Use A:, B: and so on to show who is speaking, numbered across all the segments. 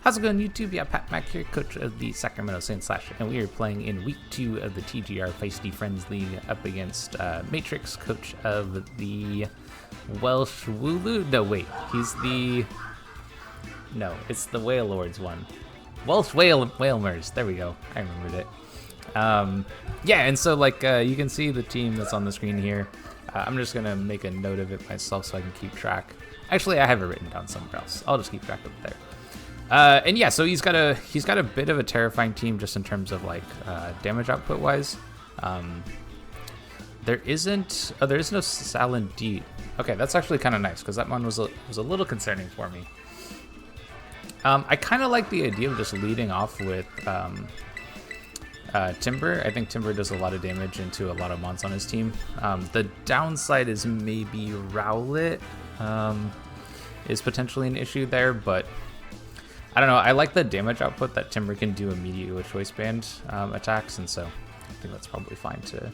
A: How's it going, YouTube? Yeah, Pat Mac here, coach of the Sacramento Saints / and we are playing in week 2 of the TGR Feisty Friends League up against Matrix, coach of the Welsh Wooloo. No, wait, he's the... No, it's the Whale Lords one. Welsh Wailmers. There we go. I remembered it. Yeah, and so like you can see the team that's on the screen here. I'm just gonna make a note of it myself so I can keep track. Actually, I have it written down somewhere else. I'll just keep track of it there. And yeah, so he's got a bit of a terrifying team just in terms of like damage output wise. There is no Salandit. Okay, that's actually kind of nice because that one was a little concerning for me. I kind of like the idea of just leading off with Timber. I think Timber does a lot of damage into a lot of mons on his team. The downside is maybe Rowlet is potentially an issue there, but I don't know. I like the damage output that Timber can do immediately with choice band attacks, and so I think that's probably fine to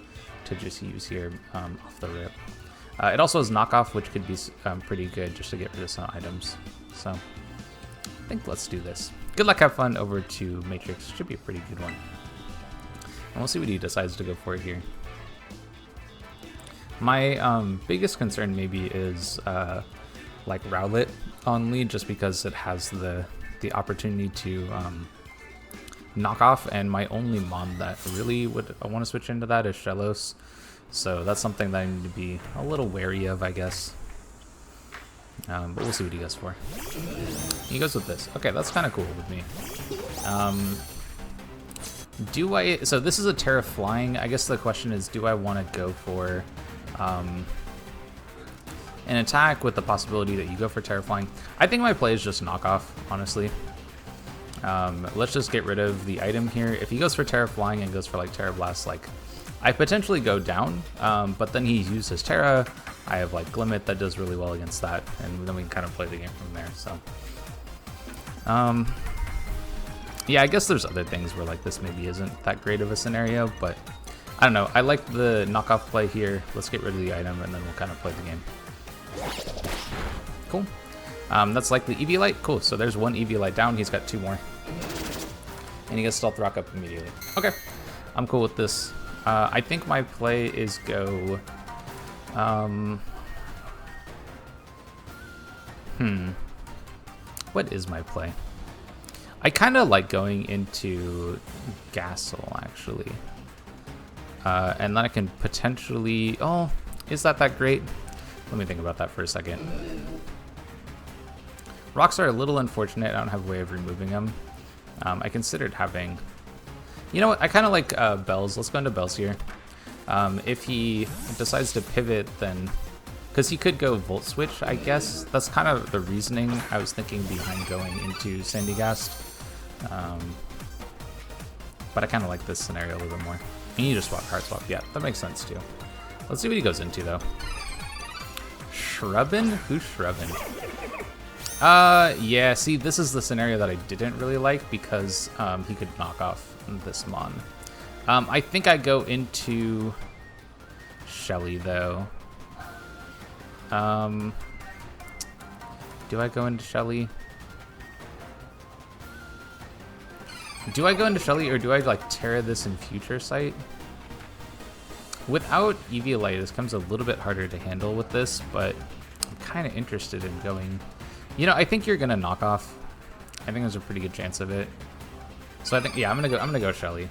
A: just use here off the rip. It also has knockoff, which could be pretty good just to get rid of some items. So I think let's do this. Good luck, have fun over to Matrix. Should be a pretty good one. And we'll see what he decides to go for here. My biggest concern maybe is like Rowlet on lead, just because it has the opportunity to knock off, and my only mon that really I want to switch into that is Shellos. So that's something that I need to be a little wary of, I guess. But we'll see what he goes for. He goes with this. Okay, that's kind of cool with me. So this is a Terra Flying. I guess the question is, do I want to go for an attack with the possibility that you go for Terra Flying? I think my play is just knockoff, honestly. Let's just get rid of the item here. If he goes for Terra Flying and goes for like Terra Blast, like I potentially go down, but then he uses Terra. I have like Glimmet that does really well against that, and then we can kind of play the game from there. So yeah, I guess there's other things where like this maybe isn't that great of a scenario, but I don't know. I like the knockoff play here. Let's get rid of the item, and then we'll kind of play the game. Cool. That's likely Eviolite. Cool. So there's one Eviolite down. He's got 2 more. And he gets Stealth Rock up immediately. Okay. I'm cool with this. I think my play is go... What is my play? I kind of like going into Gasol, actually. And then I can potentially... Oh, is that great? Let me think about that for a second. Rocks are a little unfortunate. I don't have a way of removing them. I considered having... You know what? I kind of like Bells. Let's go into Bells here. If he decides to pivot, then... Because he could go Volt Switch, I guess. That's kind of the reasoning I was thinking behind going into Sandygast. But I kind of like this scenario a little bit more. And you just swap, card swap. Yeah, that makes sense too. Let's see what he goes into, though. Shrubbin? Who's Shrubbin? Yeah, see, this is the scenario that I didn't really like because he could knock off this mon. I think I go into Shelly, though. Do I go into Shelly? Do I go into Shelly, or do I like Terra this in Future Sight? Without Eviolite, this comes a little bit harder to handle with this, but I'm kind of interested in going... You know, I think you're gonna knock off. I think there's a pretty good chance of it. So I think, yeah, I'm gonna go Shelly.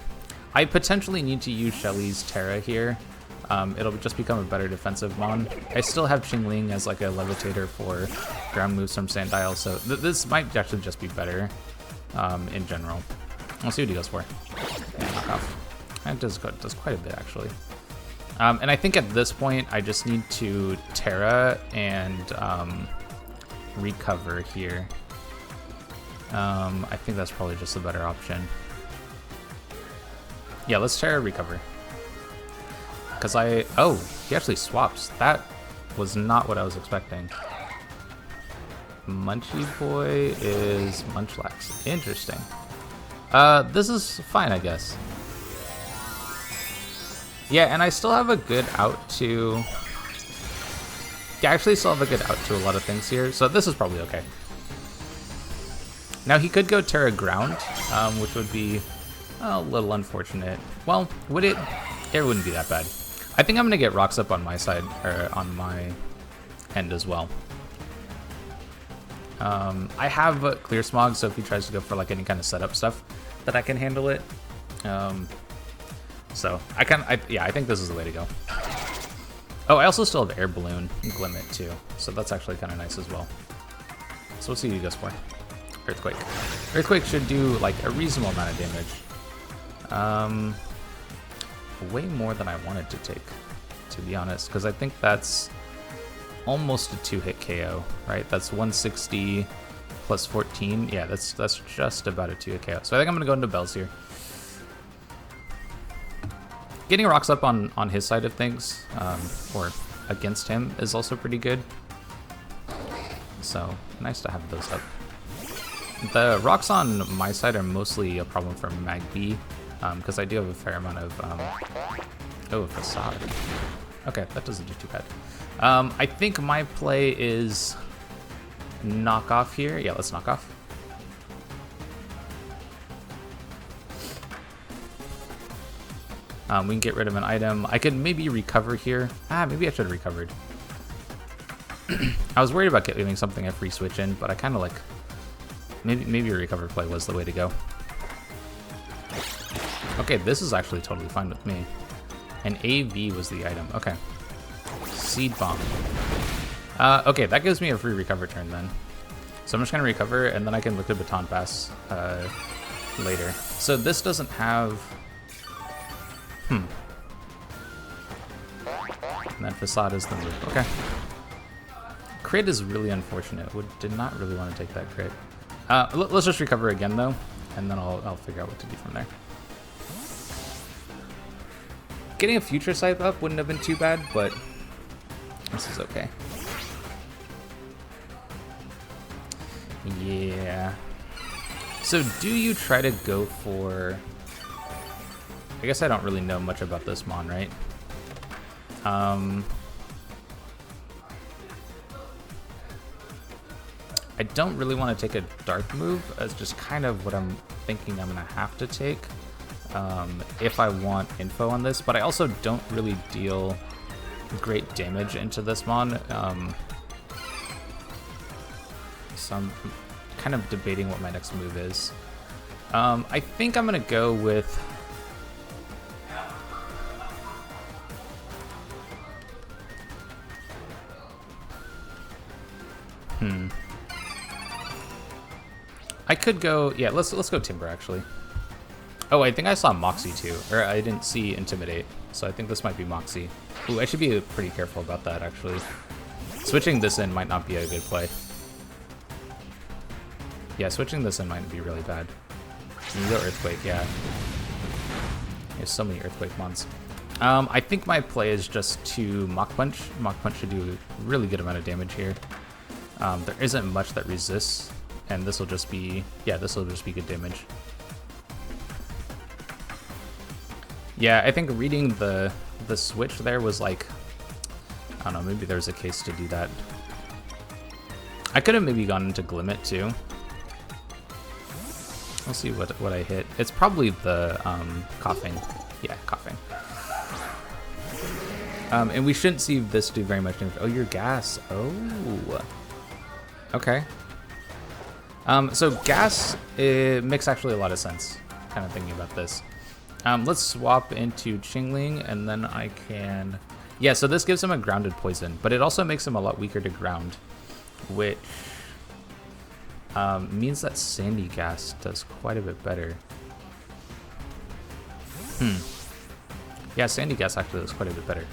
A: I potentially need to use Shelly's Terra here. It'll just become a better defensive mon. I still have Qingling as like a levitator for ground moves from Totodile, so this might actually just be better in general. We'll see what he goes for. Yeah, knock off. That does quite a bit, actually. And I think at this point, I just need to Terra and recover here. I think that's probably just a better option. Yeah, let's Terra recover. Because oh, he actually swaps. That was not what I was expecting. Munchie Boy is Munchlax. Interesting. This is fine, I guess. Yeah, and I still have a good out to... Yeah, I actually still have a good out to a lot of things here, so this is probably okay. Now he could go Terra Ground, which would be a little unfortunate. Well, would it? It wouldn't be that bad. I think I'm gonna get rocks up on my side, or on my end as well. I have Clear Smog, so if he tries to go for like any kind of setup stuff, that I can handle it. So I think this is the way to go. Oh, I also still have Air Balloon and Glimmet too, so that's actually kind of nice as well. So let's see what he goes for. Earthquake. Earthquake should do like a reasonable amount of damage. Way more than I wanted to take, to be honest, because I think that's almost a 2-hit KO, right? That's 160 plus 14. Yeah, that's just about a 2-hit KO. So I think I'm gonna go into Bells here. Getting rocks up on his side of things, or against him, is also pretty good. So nice to have those up. The rocks on my side are mostly a problem for Mag B, because I do have a fair amount of Facade. Okay, that doesn't do too bad. I think my play is knock off here. Yeah, let's knock off. We can get rid of an item. I could maybe recover here. Maybe I should have recovered. I was worried about getting something a free switch in, but I kind of like... Maybe a recover play was the way to go. Okay, this is actually totally fine with me. And AV was the item. Okay. Seed Bomb. Okay, that gives me a free recover turn then. So I'm just going to recover, and then I can look at Baton Pass later. So this doesn't have... And then Facade is the move. Okay. Crit is really unfortunate. Did not really want to take that crit. Let's just recover again, though, and then I'll figure out what to do from there. Getting a Future Scythe up wouldn't have been too bad, but this is okay. Yeah. So do you try to go for... I guess I don't really know much about this mon, right? I don't really want to take a dark move as just kind of what I'm thinking I'm going to have to take if I want info on this, but I also don't really deal great damage into this mon. So I'm kind of debating what my next move is. I think I'm going to go with... I could go, yeah, let's go Timber, actually. Oh, I think I saw Moxie, too. Or I didn't see Intimidate, so I think this might be Moxie. Ooh, I should be pretty careful about that, actually. Switching this in might not be a good play. Yeah, switching this in might be really bad. You go Earthquake, yeah. There's so many Earthquake mons. I think my play is just to Mach Punch. Mach Punch should do a really good amount of damage here. There isn't much that resists. And this will just be, yeah, this will just be good damage. Yeah, I think reading the switch there was like, I don't know, maybe there's a case to do that. I could have maybe gone into Glimmet too. We'll see what I hit. It's probably the coughing. Yeah, coughing. And we shouldn't see this do very much damage. Oh, your gas. Oh. Okay. So gas, it makes actually a lot of sense, kind of thinking about this. Let's swap into Chingling, and then I can... Yeah, so this gives him a grounded poison, but it also makes him a lot weaker to ground, which means that Sandy Gas does quite a bit better. Yeah, Sandy Gas actually does quite a bit better.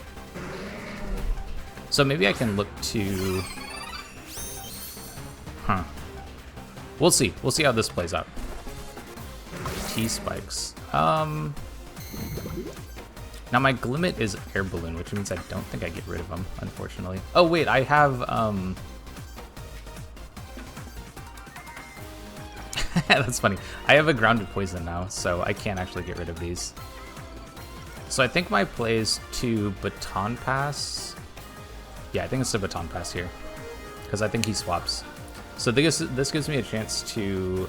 A: So maybe I can look to... We'll see. We'll see how this plays out. T-Spikes. Now my Glimmet is Air Balloon, which means I don't think I get rid of them, unfortunately. Oh wait, I have that's funny. I have a grounded poison now, so I can't actually get rid of these. So I think my play is to Baton Pass. Yeah, I think it's to Baton Pass here, because I think he swaps. So this gives me a chance to,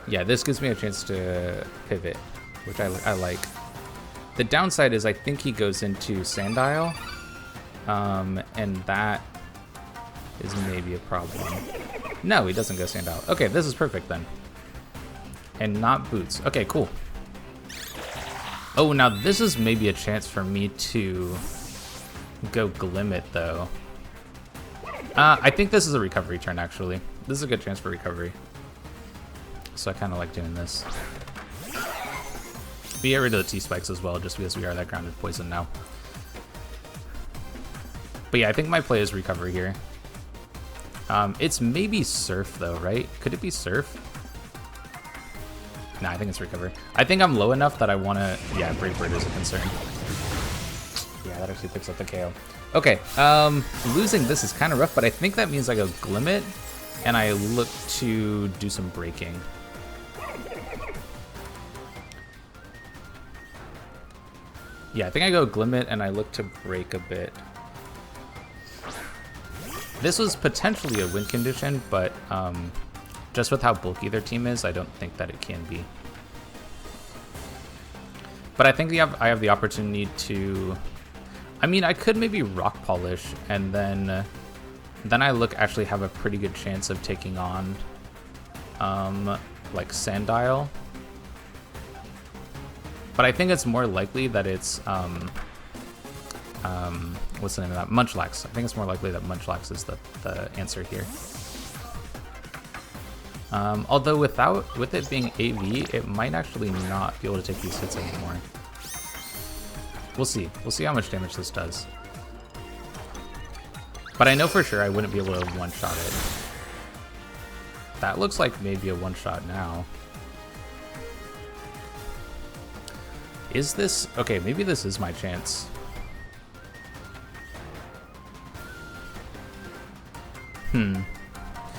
A: yeah, this gives me a chance to pivot, which I like. The downside is I think he goes into Sandile, and that is maybe a problem. No, he doesn't go Sandile. Okay, this is perfect then. And not boots. Okay, cool. Oh, now this is maybe a chance for me to go Glimmet, though. I think this is a recovery turn, actually. This is a good chance for recovery. So I kind of like doing this. We get rid of the T-Spikes as well, just because we are that grounded poison now. But yeah, I think my play is recovery here. It's maybe Surf, though, right? Could it be Surf? Nah, I think it's recovery. I think I'm low enough that I want to... Yeah, Brave Bird is a concern. Yeah, that actually picks up the KO. Okay, losing this is kind of rough, but I think that means I go Glimmet, and I look to do some breaking. Yeah, I think I go Glimmet, and I look to break a bit. This was potentially a win condition, but just with how bulky their team is, I don't think that it can be. But I think I have the opportunity to... I mean, I could maybe Rock Polish, and then I actually have a pretty good chance of taking on, like, Sandile. But I think it's more likely that it's, what's the name of that? Munchlax. I think it's more likely that Munchlax is the answer here. Although with it being AV, it might actually not be able to take these hits anymore. We'll see. We'll see how much damage this does. But I know for sure I wouldn't be able to one-shot it. That looks like maybe a one-shot now. Is this... Okay, maybe this is my chance.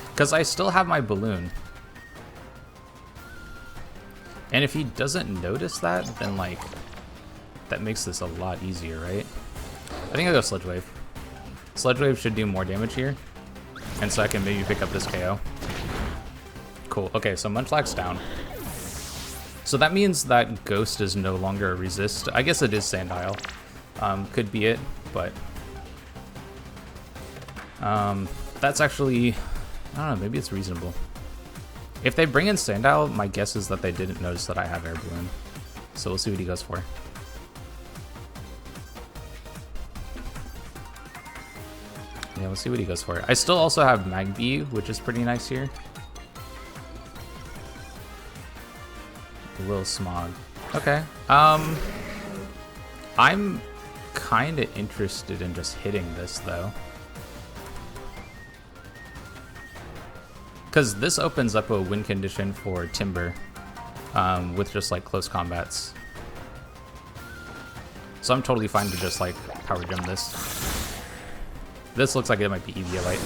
A: Because I still have my balloon. And if he doesn't notice that, then, like, that makes this a lot easier, right? I think I'll go Sludge Wave. Sludge Wave should do more damage here. And so I can maybe pick up this KO. Cool. Okay, so Munchlax down. So that means that Ghost is no longer a resist. I guess it is Sandile. Could be it, but... that's actually... I don't know, maybe it's reasonable. If they bring in Sandile, my guess is that they didn't notice that I have Air Balloon. So we'll see what he goes for. Yeah, we'll see what he goes for. I still also have Magby, which is pretty nice here. A little Smog. Okay. I'm kind of interested in just hitting this, though. Because this opens up a win condition for Timber with just, like, close combats. So I'm totally fine to just, like, Power Gem this. This looks like it might be Eviolite.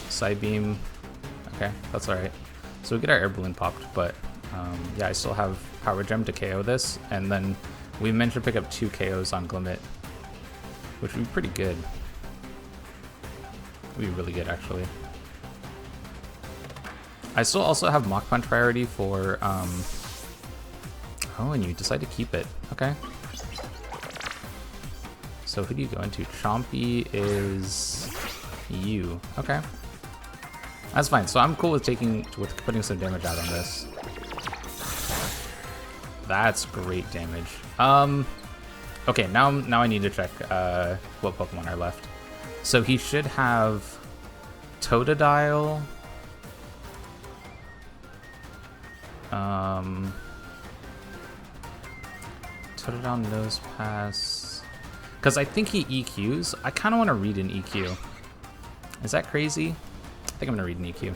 A: Side Beam. Okay, that's alright. So we get our Air Balloon popped, but yeah, I still have Power Gem to KO this, and then we managed to pick up 2 KOs on Glimmet, which would be pretty good. Would be really good, actually. I still also have Mach Punch priority for, oh, and you decide to keep it. Okay. So who do you go into? Chompy is you. Okay. That's fine. So I'm cool with putting some damage out on this. That's great damage. Okay, now I need to check what Pokemon are left. So he should have Totodile. Totodile Nose Pass. Because I think he EQs. I kind of want to read an EQ. Is that crazy? I think I'm going to read an EQ.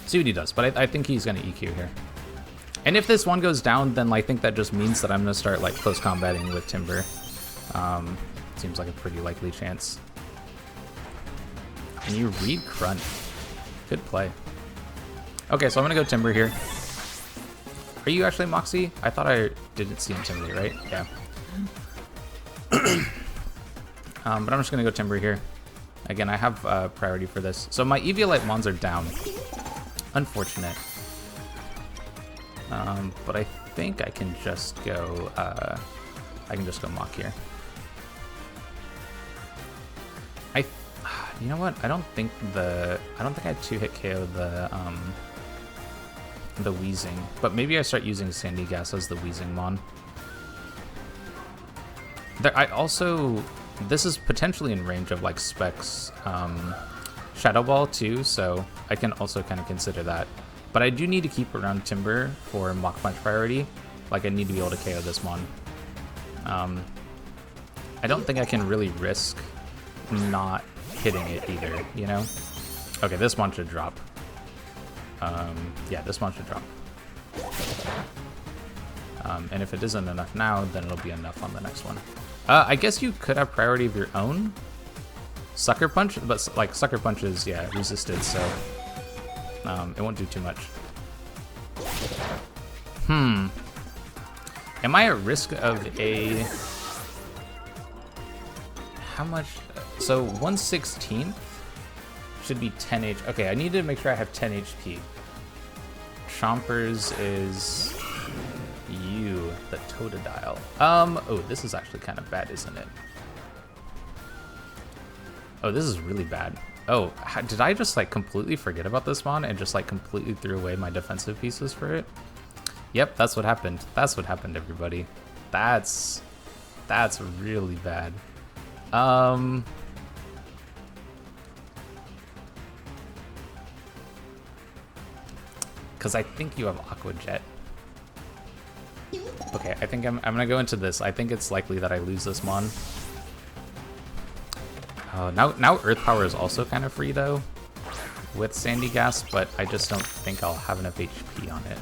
A: See what he does, but I think he's going to EQ here. And if this one goes down, then I think that just means that I'm going to start, like, close combating with Timber. Seems like a pretty likely chance. And you read Crunch. Good play. Okay, so I'm going to go Timber here. Are you actually Moxie? I thought I didn't see Intimidate, right? Yeah. But I'm just gonna go Timber here. Again, I have priority for this. So my Eviolite Mons are down. Unfortunate. But I think I can just go Mock here. You know what? I don't think I had 2-hit KO the Wheezing, but maybe I start using Sandy Gas as the Wheezing Mon. This is potentially in range of like Specs Shadow Ball too, so I can also kind of consider that. But I do need to keep around Timber for Mach Punch priority. Like I need to be able to KO this Mon. I don't think I can really risk not hitting it either, you know? Okay, this Mon should drop. Yeah, this Mon should drop. And if it isn't enough now, then it'll be enough on the next one. I guess you could have priority of your own Sucker Punch, but like Sucker Punch is, yeah, resisted, so it won't do too much. Am I at risk of a... How much? So 1/16 should be 10 HP. Okay, I need to make sure I have 10 HP. Chompers is you, the Totodile. Oh, this is actually kind of bad, isn't it? Oh, this is really bad. Oh, did I just like completely forget about this Mon and just like completely threw away my defensive pieces for it? Yep, that's what happened. That's what happened, everybody. That's really bad. Because I think you have Aqua Jet. Okay, I think I'm gonna go into this. I think it's likely that I lose this Mon. Oh, now Earth Power is also kind of free though, with Sandy Gas, but I just don't think I'll have enough HP on it.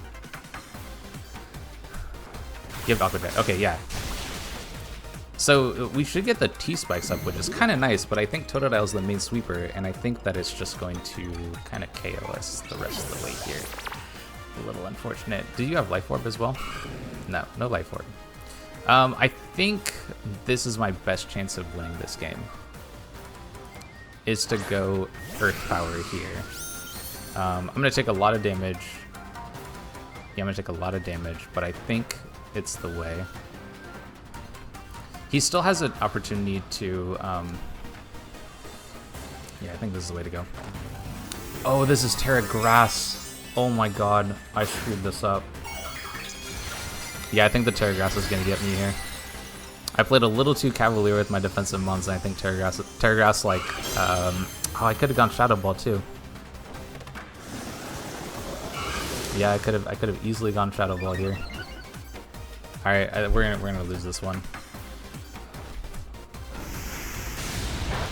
A: Give Aqua Jet. Okay, yeah. So we should get the T-Spikes up, which is kind of nice, but I think Totodile is the main sweeper, and I think that it's just going to kind of KO us the rest of the way here. A little unfortunate. Do you have Life Orb as well? No, no Life Orb. I think this is my best chance of winning this game, is to go Earth Power here. I'm going to take a lot of damage. Yeah, I'm going to take a lot of damage, but I think it's the way. He still has an opportunity to... yeah, I think this is the way to go. Oh, this is Terra Grass. Oh my god, I screwed this up. Yeah, I think the Terra Grass is going to get me here. I played a little too cavalier with my defensive Mons, and I think Terra Grass like... oh, I could have gone Shadow Ball too. Yeah, I could have easily gone Shadow Ball here. All right, we're gonna lose this one.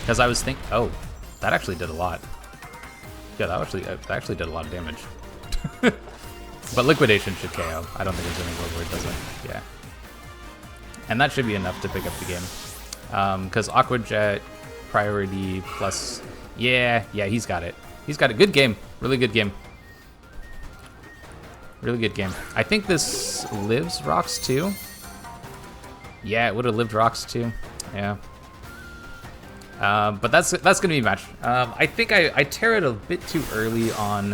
A: Because I was thinking, oh, that actually did a lot. Yeah, that actually did a lot of damage. But Liquidation should KO. I don't think there's any world where it doesn't. Yeah. And that should be enough to pick up the game. Because Aqua Jet, priority plus... Yeah, he's got it. He's got a good game. Really good game. Really good game. I think this lives Rocks too. Yeah, it would have lived Rocks too. Yeah. But that's gonna be a match. I think I tear it a bit too early on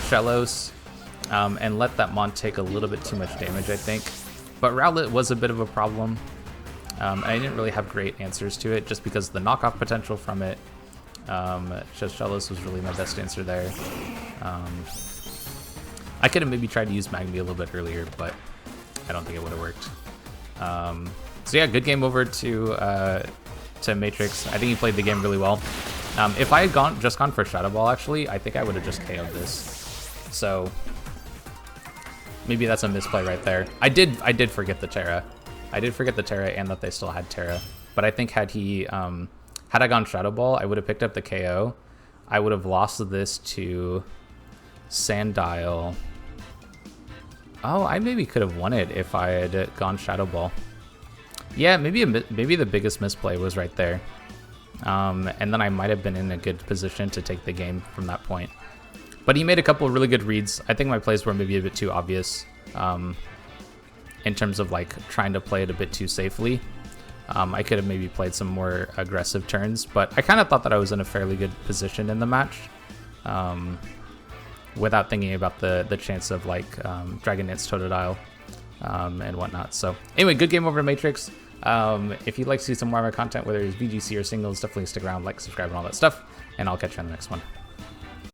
A: Shellos, and let that Mon take a little bit too much damage, I think. But Rowlet was a bit of a problem. And I didn't really have great answers to it, just because of the knockoff potential from it. Shellos was really my best answer there. I could have maybe tried to use Magmi a little bit earlier, but I don't think it would have worked. So yeah, good game over to Matrix. I think he played the game really well. If I had just gone for Shadow Ball, actually, I think I would have just KO'd this. So maybe that's a misplay right there. I did forget the Terra. I did forget the Terra and that they still had Terra. But I think had I gone Shadow Ball, I would have picked up the KO. I would have lost this to Sandile. Oh, I maybe could have won it if I had gone Shadow Ball. Yeah, maybe the biggest misplay was right there. And then I might have been in a good position to take the game from that point. But he made a couple of really good reads. I think my plays were maybe a bit too obvious in terms of like trying to play it a bit too safely. I could have maybe played some more aggressive turns, but I kind of thought that I was in a fairly good position in the match, without thinking about the chance of like Dragon Dance Totodile and whatnot. So anyway, good game over to Matrix. If you'd like to see some more of my content, whether it's VGC or singles, definitely stick around, like, subscribe, and all that stuff, and I'll catch you on the next one.